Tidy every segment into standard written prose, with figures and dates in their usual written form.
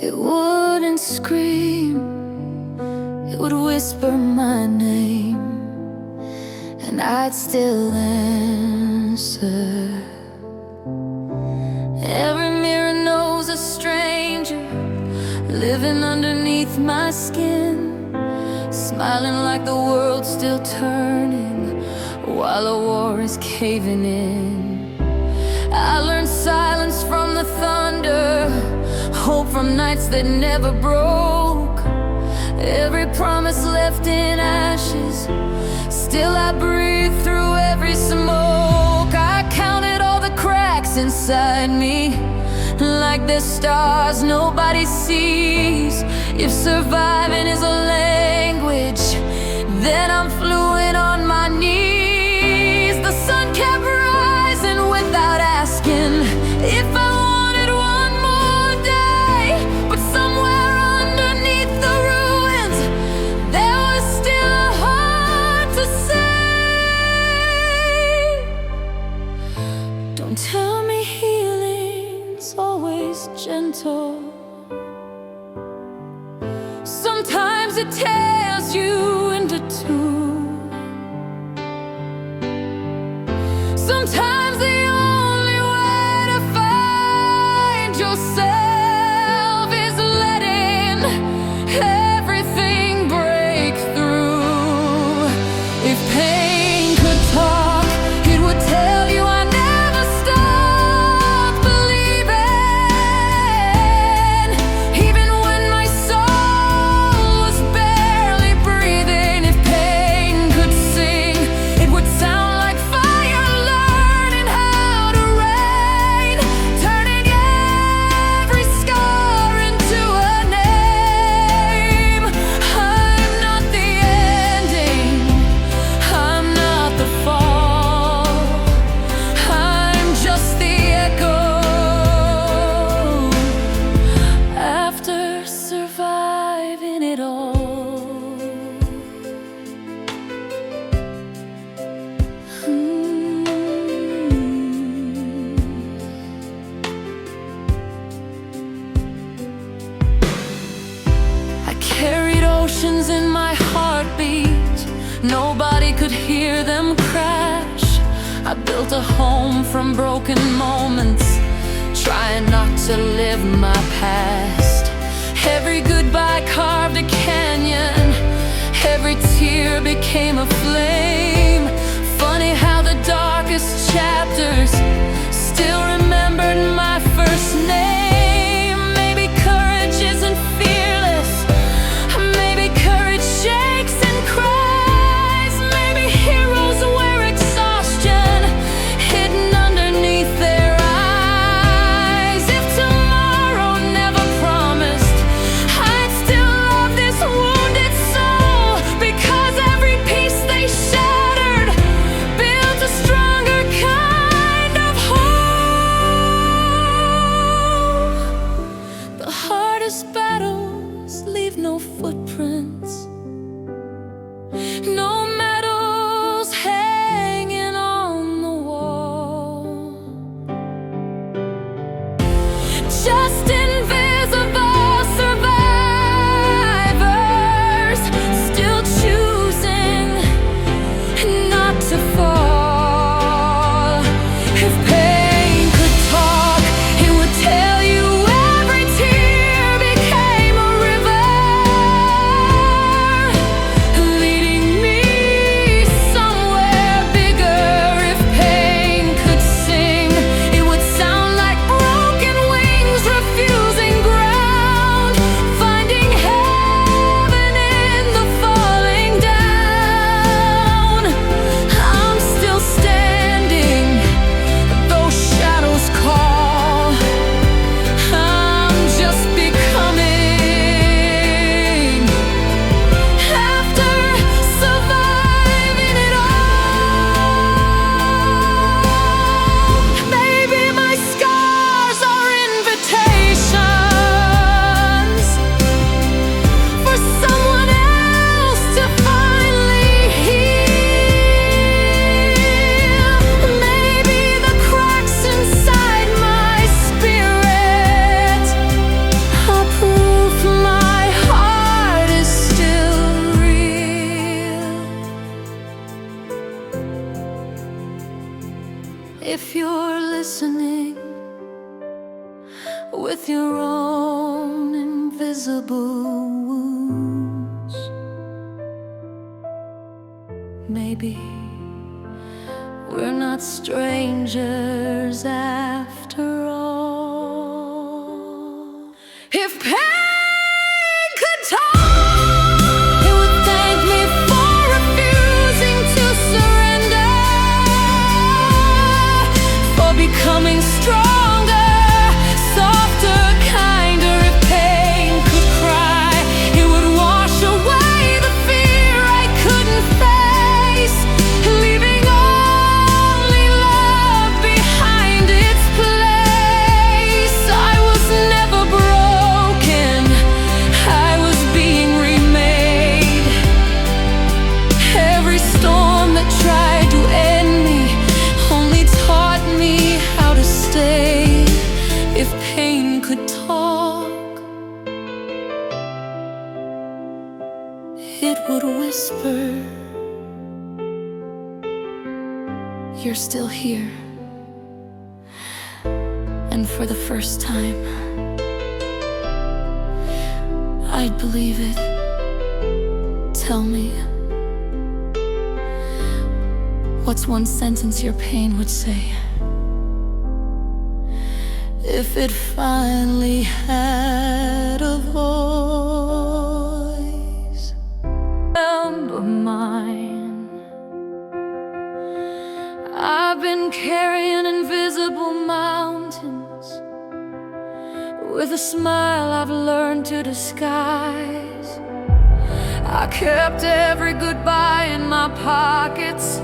It wouldn't scream, it would whisper my name, and I'd still answer. Every mirror knows a stranger living underneath my skin, smiling like the world's still turning while a war is caving in. I learned silence from the thunder, hope from nights that never broke. Every promise left in ashes, still I breathe through every smoke. I counted all the cracks inside me, like the stars nobody sees. If surviving is a language, then I'm fluent on my knees. The sun kept rising without asking if I wanted one more day, but somewhere underneath the ruins there was still a heart to save. Don't tell me healing's always gentle. Sometimes it tears you into two. Sometimes the only way to find yourself is letting everything break through. If pain could talk, it would tell you I never stopped believing, even when my soul was barely breathing. If pain could sing, it would sound like fire learning how to rain, turning every scar into a name. I'm not the ending, I'm not the fall, I'm just the echo after surviving it all. I carried oceans in my heartbeat, nobody could hear them crash. I built a home from broken moments, trying not to live my past. Every goodbye carved a canyon, every tear became a flame. Funny how the darkest chapters still remembered my first name. Maybe courage isn't fearless, maybe courage shakes and cries. Maybe heroes wear exhaustion hidden underneath their eyes. If tomorrow never promised, I'd still love this wounded soul, because every piece they shattered built a stronger kind with your own invisible wounds. Maybe we're not strangers after all. If pain could talk, it would thank me for refusing to surrender, for becoming stronger, softer, kinder. If pain could cry, it would wash away the fear I couldn't face, leaving only love behind its place. I was never broken, I was being remade. Every storm that tried to end me only taught me how to stay. If pain could talk, it would whisper, you're still here. And for the first time, I'd believe it. Tell me, what's one sentence your pain would say if it finally had a voice? Remember mine. I've been carrying invisible mountains with a smile I've learned to disguise. I kept every goodbye in my pockets,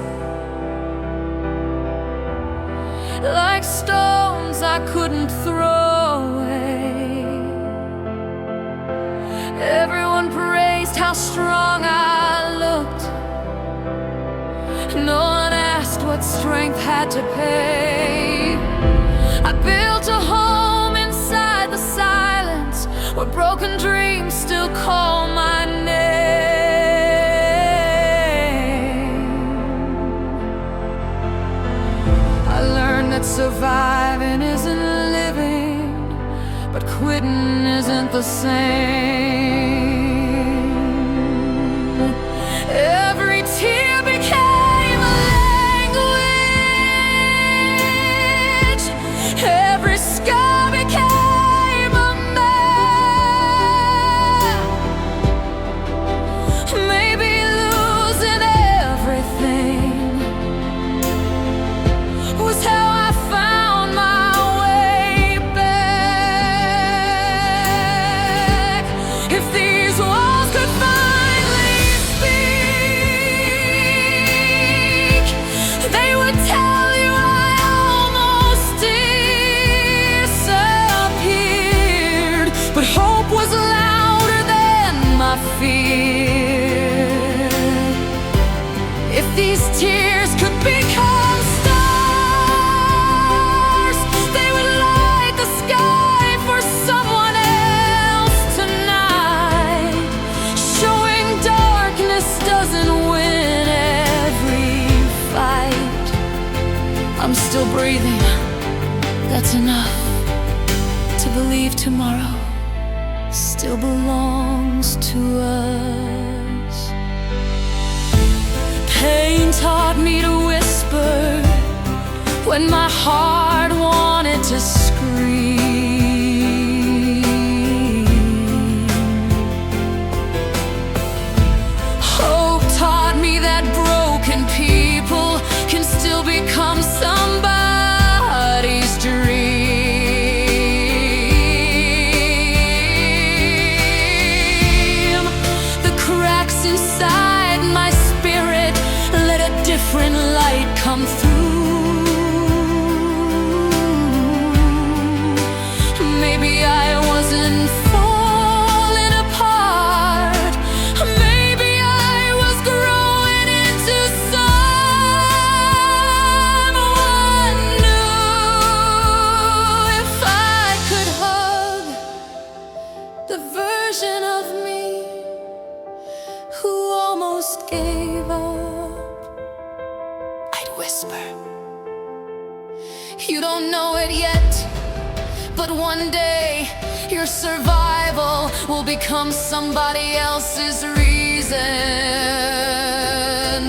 like stones I couldn't throw away. Everyone praised how strong I looked. No one asked what strength had to pay. I built a home inside the silence, where broken dreams still call my name. I learned that surviving isn't living, but quitting isn't the same. Every tear became a language, every scar became a map. Maybe losing everything was how I found my way back. If these walls could finally speak, they would tell you I almost disappeared, but hope was louder than my fear. If these tears could become stars, they would light the sky for someone else tonight, showing darkness doesn't win every fight. I'm still breathing, that's enough to believe tomorrow still belongs to us. Pain taught me to whisper when my heart wanted to scream. Hope taught me that broken people can still become somebody's dream. The cracks inside my spirit let a different light come through. Maybe I wasn't falling apart, maybe I was growing into someone new. If I could hug the version of me who almost gave up, I'd whisper, you don't know it yet, But one day, your survival will become somebody else's reason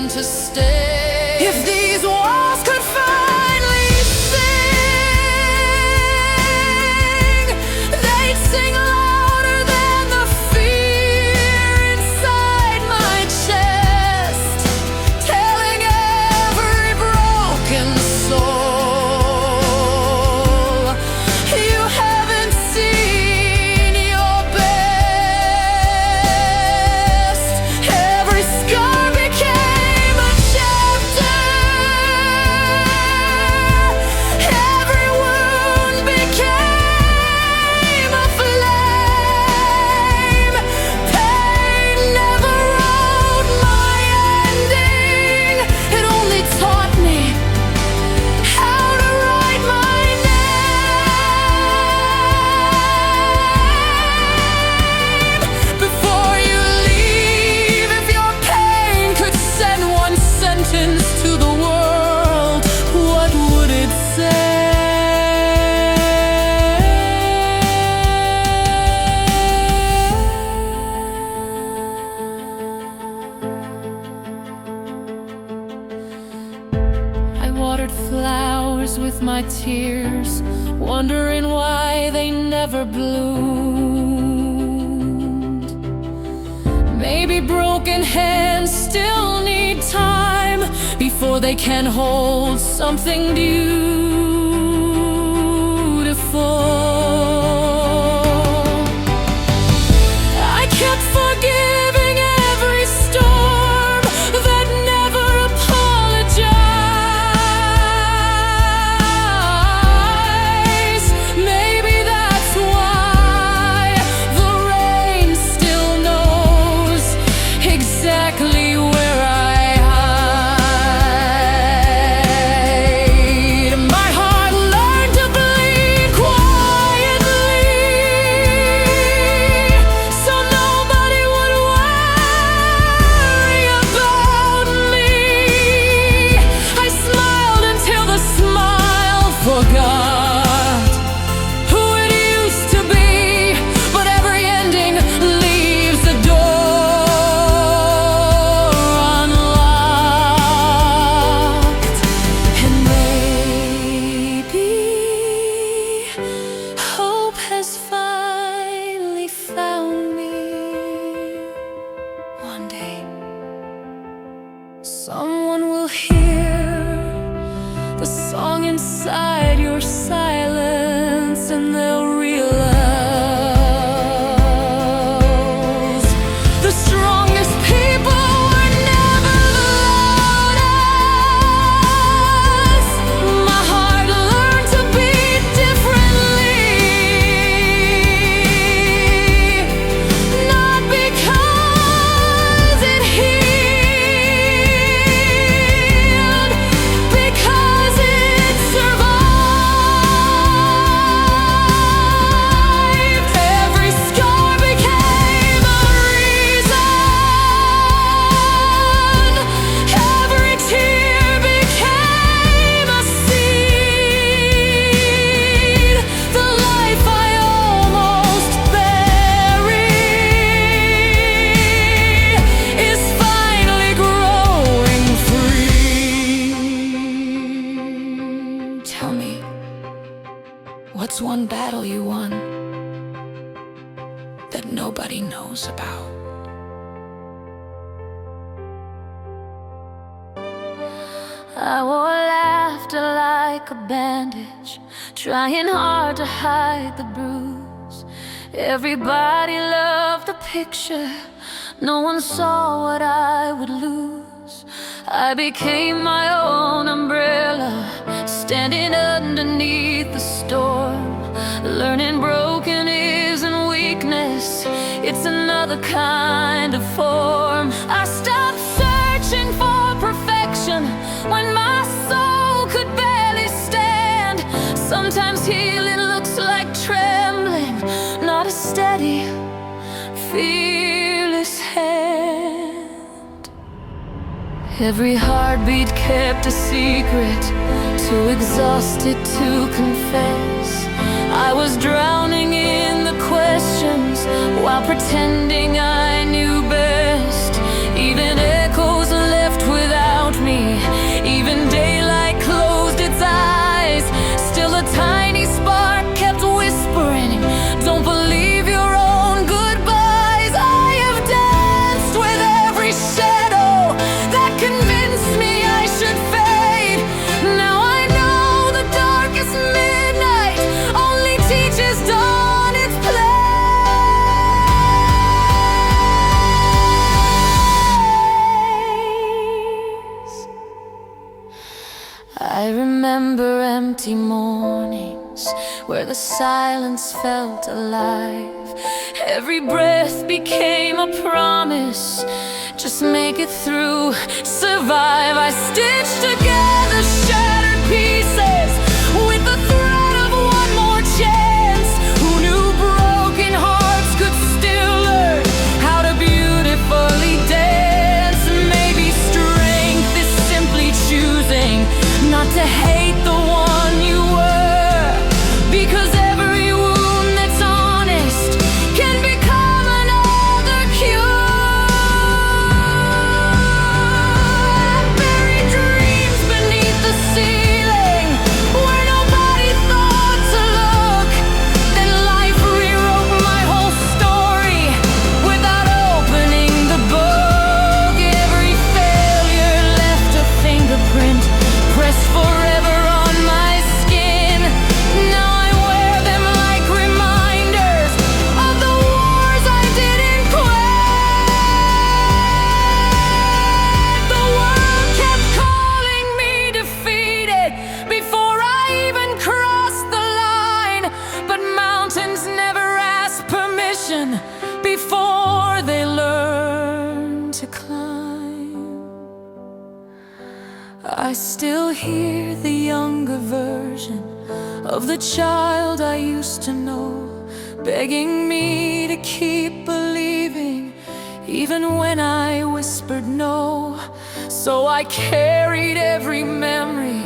to stay. If these walls could finally sing, they'd sing louder than the fear inside my chest, telling every broken soul, you haven't seen your best. Every scar became a chapter, every wound became a flame. Pain never wrote my ending, it only taught me how to write my name. Before you leave, if your pain could send one sentence to the world, what would it say? I watered flowers with my tears, wondering why they never bloomed. Maybe broken hands still need time before they can hold something beautiful. I kept forgiving every storm that never apologized. Maybe that's why the rain still knows exactly where I hide. My heart learned to bleed quietly, so nobody would worry about me. I smiled until the smile forgot who it used to be. But every ending leaves the door unlocked. And maybe hope has finally found me. One day, someone will hear the song inside your silence, and they'll realize the strongest people were never the loudest. My heart learned to beat differently, not because it healed, because it survived. Every scar became a reason, every tear became a seed. The life I almost buried is finally growing free. Tell me, what's one battle you won that nobody knows about? I wore laughter like a bandage, trying hard to hide the bruise. Everybody loved the picture, no one saw what I would lose. I became my own umbrella, standing underneath the storm, learning broken isn't weakness, it's another kind of form. I stopped searching for perfection when my soul could barely stand. Sometimes healing looks like trembling, not a steady, fearless hand. Every heartbeat kept a secret, too exhausted to confess. I was drowning in the questions while pretending I knew best. Even echoes left without me, even daylight closed its eyes. Still a tiny spark kept whispering, don't believe your own goodbyes. I have danced with every shadow that convinced me I should fade. Now I know the darkest midnight only teaches dawn its place. I remember empty mornings where the silence felt alive. Every breath became a promise, just make it through, survive. I stitched together shattered pieces with the threat of one more chance. Who knew broken hearts could still learn how to beautifully dance? Maybe strength is simply choosing not to hate the one you were, because every wound that's honest can become another cure. Buried dreams beneath the ceiling where nobody thought to look. Then life rewrote my whole story without opening the book. Every failure left a fingerprint pressed forever on my skin. Now I wear them like reminders of the wars I didn't quit. The world kept calling me defeated before I even crossed the line. But mountains never ask permission before they learn to climb. I still hear the younger version of the child I used to know, begging me to keep believing, even when I whispered no. So I carried every memory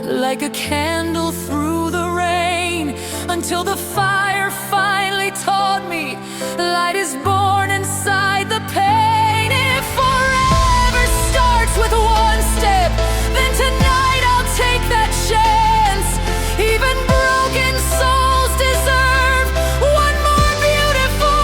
like a candle through the rain, until the fire finally taught me light is born inside the pain. If forever starts with one step, then tonight I'll take that chance. Even broken souls deserve one more beautiful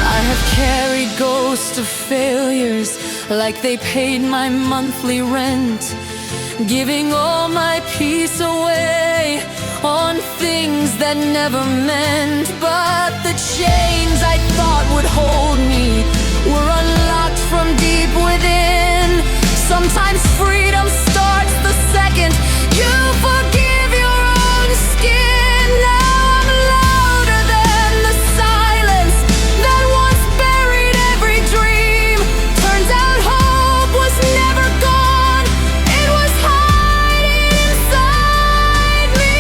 I have carried ghosts of failures like they paid my monthly rent, giving all my peace away on things that never meant. But the chains I thought would hold me were unlocked from deep within. Sometimes freedom starts the second you forgive your own skin. Now I'm louder than the silence that once buried every dream. Turns out hope was never gone, it was hiding inside me.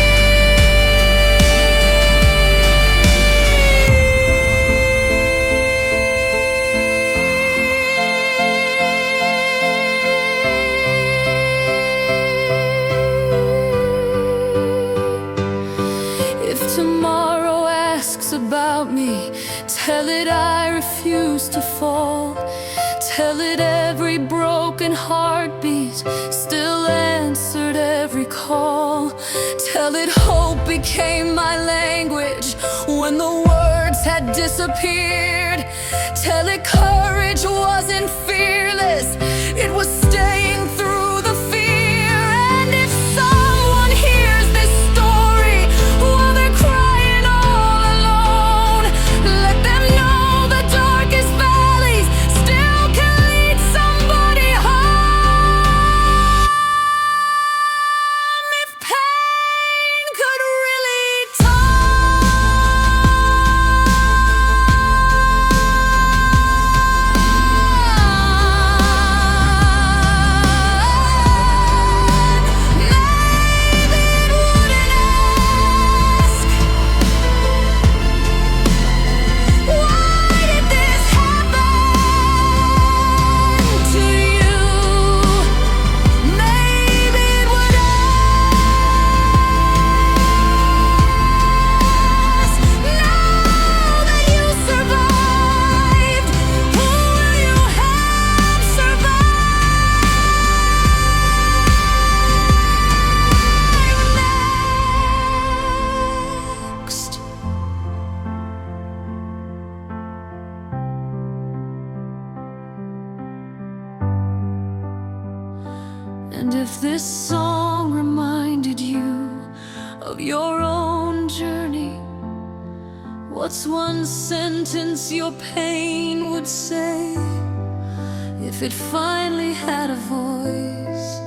If tomorrow asks about me, tell it I refuse to fall. Tell it every broken heartbeat still answered every call. Tell it hope became my language when the words had disappeared. Tell it courage wasn't fearless, it was staying through the fear. And if someone hears this story while they're crying all alone, let them know the darkest valleys still can lead somebody home. If pain could really talk, if this song reminded you of your own journey? What's one sentence your pain would say if it finally had a voice?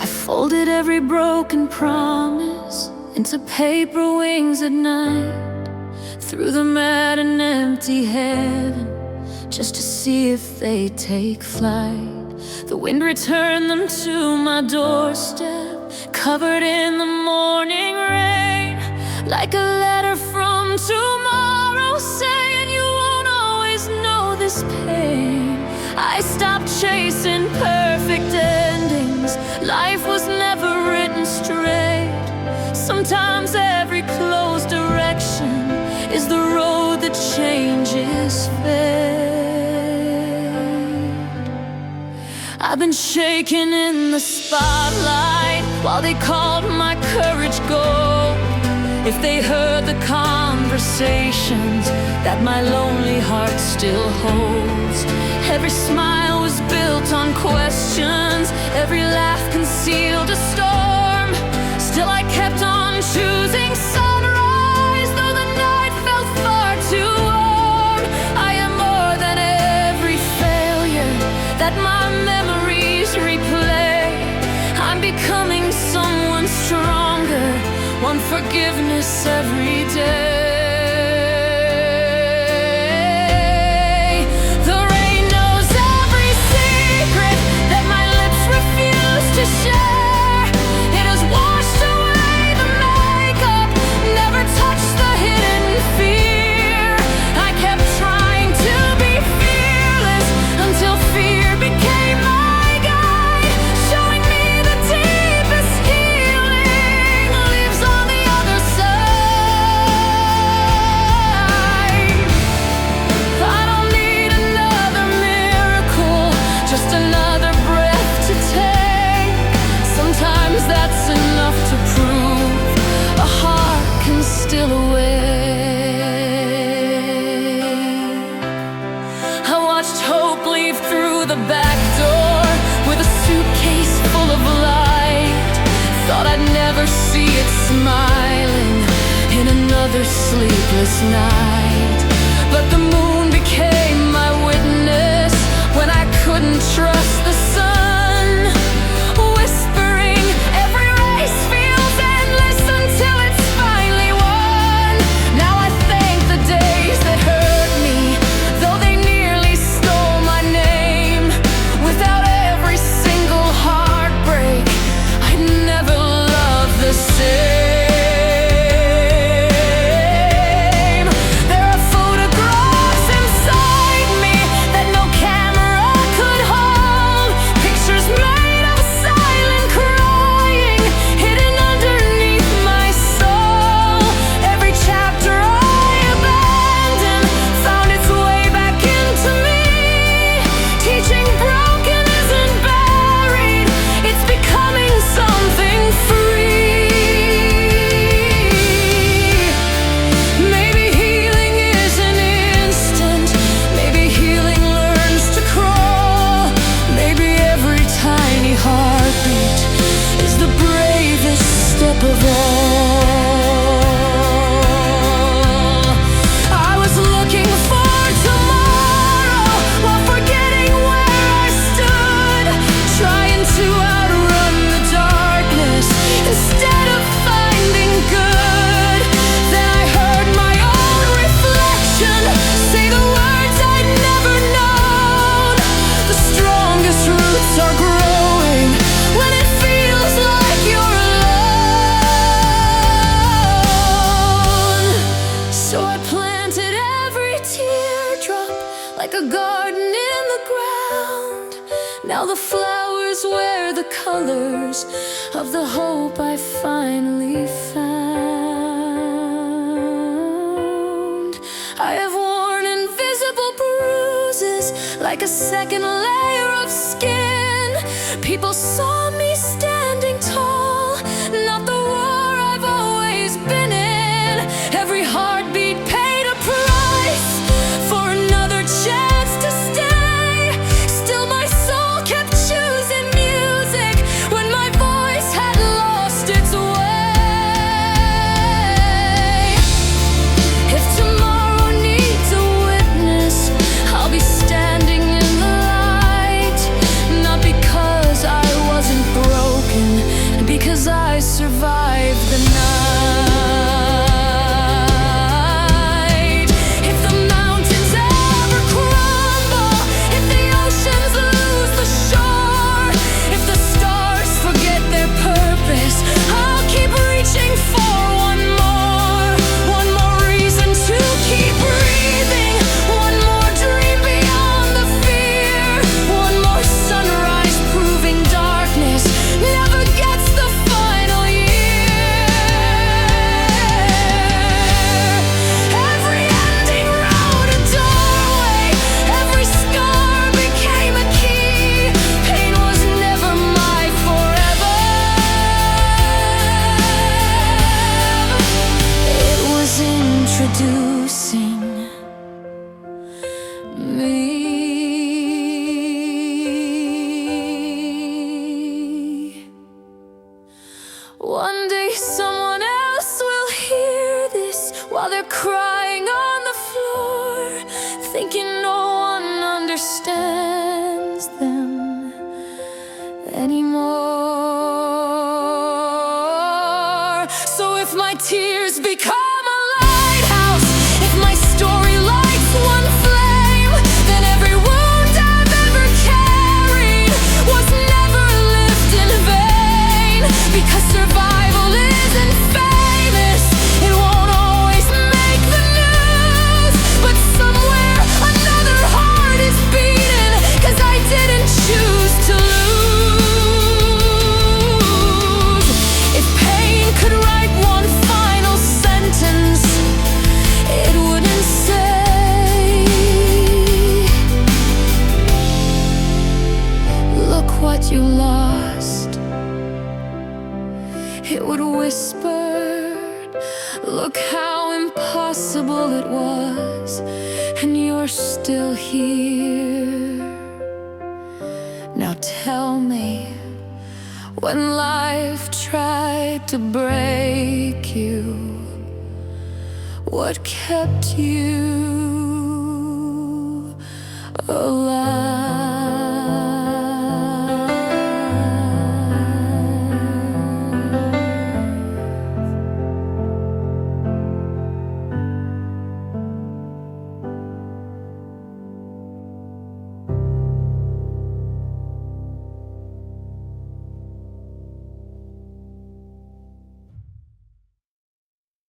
I folded every broken promise into paper wings at night, through the mad and empty heaven, just to see if they take flight. The wind returned them to my doorstep, covered in the morning rain, like a letter from tomorrow saying you won't always know this pain. I stopped chasing perfect endings. Life was never written straight. Sometimes every closed direction is the road that changes fate. I've been shaking in the spotlight while they called my courage gold. If they heard the conversations that my lonely heart still holds. Every smile was built on questions, every laugh concealed a storm. Still I kept on choosing sunrise, though the night felt far too warm. I am more than every failure that my memories replay. I'm becoming someone stronger, one forgiveness every day. The back door with a suitcase full of light. Thought I'd never see it smiling in another sleepless night. But the moon became my witness when I couldn't trust the sun, whispering every race feels endless until it's finally won. Now I thank the days that hurt me, though they nearly stole my name. Without every single heartbreak, I'd never love the same. There are photographs inside me that no camera could hold. Pictures made of silent crying, hidden underneath my soul. Every chapter I abandoned found its way back into me, teaching broken isn't buried, it's becoming something free. Maybe healing isn't instant, maybe healing learns to crawl. Maybe every tiny heartbeat is the bravest step of all. I was looking for tomorrow while forgetting where I stood, trying to outrun the darkness instead of finding good. Then I heard my own reflection say the words I'd never known. The strongest roots are growing when it feels like you're alone. So I planted every teardrop like a garden in the ground. Now the flowers wear the colors of the hope I finally found. I have worn invisible bruises like a second layer of skin. People saw me standing tall, not the war I've always been in. Every heartbeat tears become a lighthouse. If my story lights one flame, then every wound I've ever carried was never lived in vain. Because survival isn't famous, it won't always make the news, but somewhere another heart is beating, 'cause I didn't choose to lose. If pain could write one final sentence, it wouldn't say, look what you lost. It would whisper, look how impossible it was, and you're still here. Now tell me, when life tried to break you, what kept you alive?